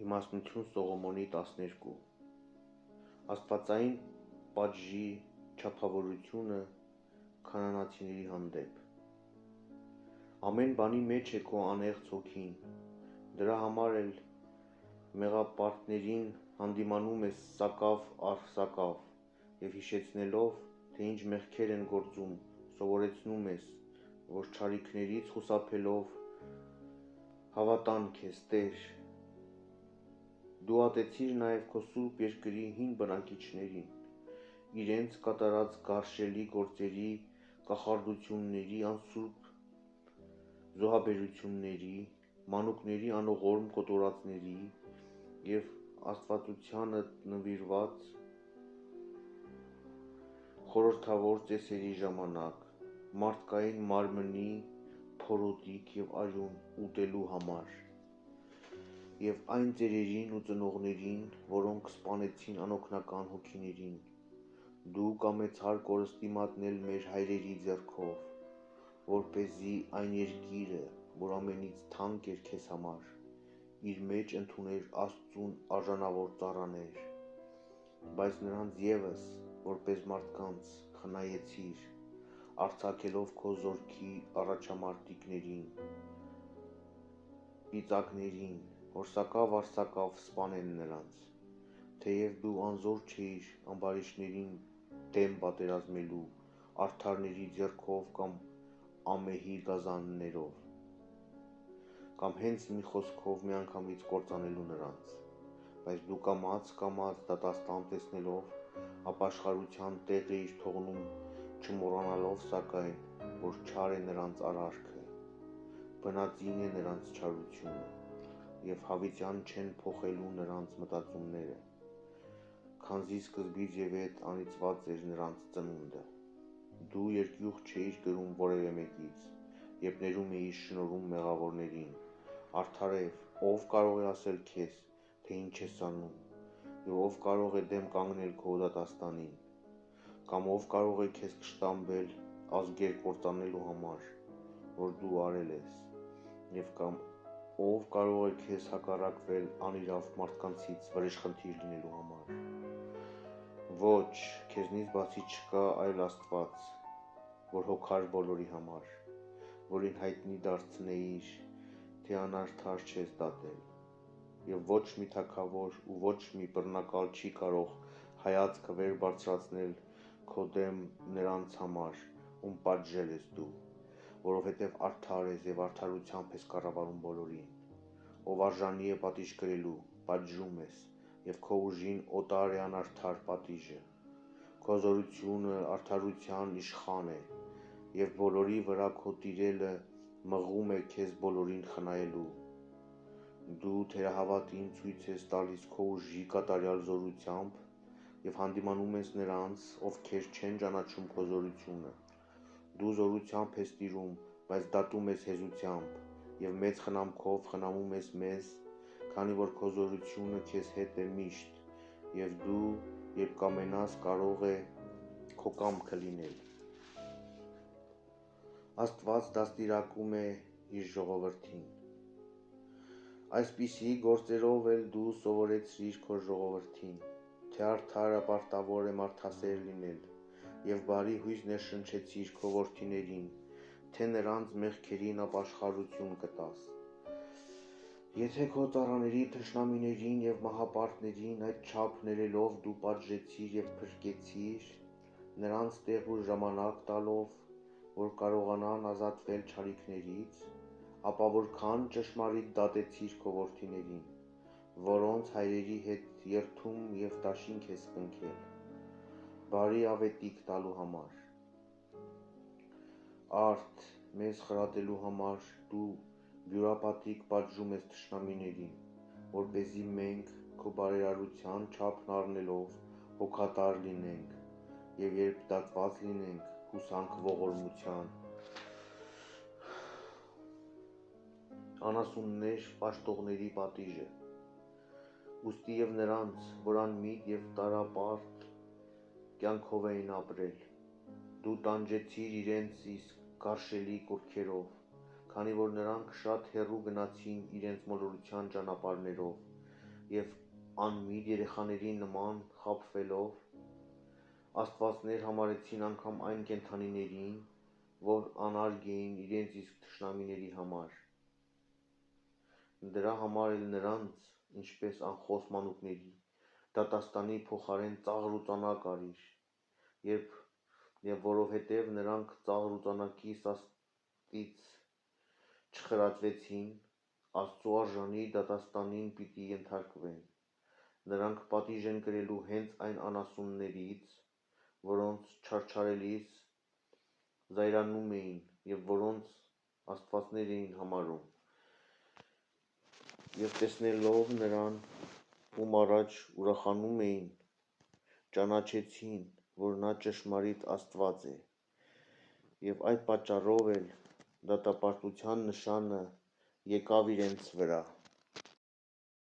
Իմաստնություն Սողոմոնի 12 Աստվածային պատժի չափավորությունը քանանացիների հանդեպ Ամեն բանի մեջ է քո անեղծ հոգին, դրա համար էլ մեղապարտներին հանդիմանում ես սակավ առ սակավ և հիշեցնելով, թե ինչ մեղքեր են գործում, սովորեցնում ես, որ չարիքներից խուսափելով հավատան քեզ Տեր, դու ատեցիր նաև քո սուրբ երկրի հին բնակիչներին, իրենց կատարած գարշելի գործերի, կախարդությունների, անսուրբ զոհաբերությունների, մանուկների անողորմ կոտորածների և աստվածությանը նվիրված խորհրդավոր ծեսերի ժամանակ, մարդկային մարմնի փորոտիք և արյուն ուտելու համար, և այն ծերերին ու ծնողներին, որոնք սպանեցին անօգնական հոգիներին, դու կամեցար կորստի մատնել մեր հայրերի ձեռքով, որպեսզի այն երկիրը, որ ամենից թանկ էր քեզ համար, իր մեջ ընդուներ Աստծուն արժանավոր ծառաներ, բայց նրանց ևս, որպես մարդկանց, խնայեցիր, արձակելով քո զորքի առաջամարտիկներին, պիծակներին, որ սակավ առ սակավ սպանեն նրանց, թեև դու անզոր չէիր ամբարիշտներին դեմ պատերազմելու արդարների ձեռքով կամ ամեհի գազաններով, կամ հենց մի խոսքով միանգամից կործանելու նրանց, բայց դու կամաց դատաստան տեսնելով ապաշխարության տեղ էիր թողնում, չմոռանալով սակայն, որ չար է նրանց արարքը, բնածին է նրանց չարությունը, և հավիտյան չեն փոխելու նրանց մտածումները, քանզի սկզբից և ետ անիծված էր նրանց ծնունդը, դու երկյուղ չէիր կրում որևէ մեկից, երբ ներում էիր շնորհում մեղավորներին, արդարև, ով կարող է ասել քեզ, թե ինչ ես անում, և ով կարող է դեմ կանգնել քո դատաստանին, կամ ով կարող է քեզ կշտամբել ազգեր կործանելու համար, որ դու արել ես, և կամ ով կարող է քեզ հակառակվել անիրավ մարդկանցից վրեժխնդիր լինելու համար, ոչ, քեզնից բացի չկա այլ Աստված, որ հոգար բոլորի համար, որին հայտնի դարձնեիր, թե անարդար չես դատել, և ոչ մի թագավոր ու ոչ մի բռնակալ չի կարող հայացքը վեր բարձրացնել քո դեմ նրանց համար, ում պատժել ես դու, որովհետև արդար ես և արդարությամբ ես կառավարում բոլորին, ով արժանի է պատիժ կրելու, պատժում ես, և քո ուժին օտար է անարդար պատիժը, քո զորությունը արդարության իշխան է, և բոլորի վրա քո տիրելը մղում է քեզ բոլորին խնայելու, դու թերահավատին ցույց ես տալիս քո ուժի կատարյալ զորությամբ և հանդիմանում ես նրանց, ովքեր չեն ճանաչում քո զորությունը, դու զորությամբ ես տիրում, բայց դատում ես հեզությամբ, և մեծ խնամքով խնամում ես մեզ, քանի որ քո զորությունը քեզ հետ է միշտ, և դու, երբ կամենաս, կարող է քո կամքը լինել։ Աստված դաստիարակում է իր ժողովրդին։ Այսպիսի գործերով էլ դու սովորեցրիր քո ժողովրդին, թե արդարը պարտավոր է մարդասեր լինել, և բարի հույս ներշնչեցիր քո որդիներին, թե նրանց մեղքերին ապաշխարություն կտաս։ Եթե քո ծառաների թշնամիներին և մահապարտներին այդչափ ներելով դու պատժեցիր և փրկեցիր, նրանց տեղ ու ժամանակ տալով, որ կարողանան ազատվել չարիքներից, ապա որքան ճշմարիտ դատեցիր քո որդիներին, որոնց հայրերի հետ երդում և դաշինք ես կնքել, բարի ավետիք տալու համար։ Արդ մեզ խրատելու համար դու բյուրապատիկ պատժում ես թշնամիներին, որպեսզի մենք քո բարերարության չափն առնելով հոգատար լինենք, և երբ դատված լինենք, հուսանք ողորմության։ Անասուններ պաշտողների պատիժը Ուստի և նրանց, որ անմիտ և տարապարտ կյանքով էին ապրել, դու տանջեցիր իրենց իսկ գարշելի կուռքերով, քանի որ նրանք շատ հեռու գնացին իրենց մոլորության ճանապարհներով, և անմիտ երեխաների նման խաբվելով, աստվածներ համարեցին անգամ այն կենդանիներին, որ անարգ էին իրենց իսկ թշնամիների համար։ Դրա համար էլ նրանց, ինչպես անխոս մանուկների, դատաստանի փոխարեն ծաղր ու ծանակ արիր, և որովհետև նրանք ծաղր ու ծանակի սաստից չխրատվեցին, Աստծու արժանի դատաստանին պիտի ենթարկվեն։ Նրանք պատիժ են կրելու հենց այն անասուններից, որոնց չարչարելիս զայրանում էին և որոնց աստվածներ էին համարում, և տեսնելով նրան, ում առաջ ուրախանում էին, ճանաչեցին, որ նա ճշմարիտ Աստված է, և այդ պատճառով էլ դատապարտության նշանը եկավ իրենց վրա։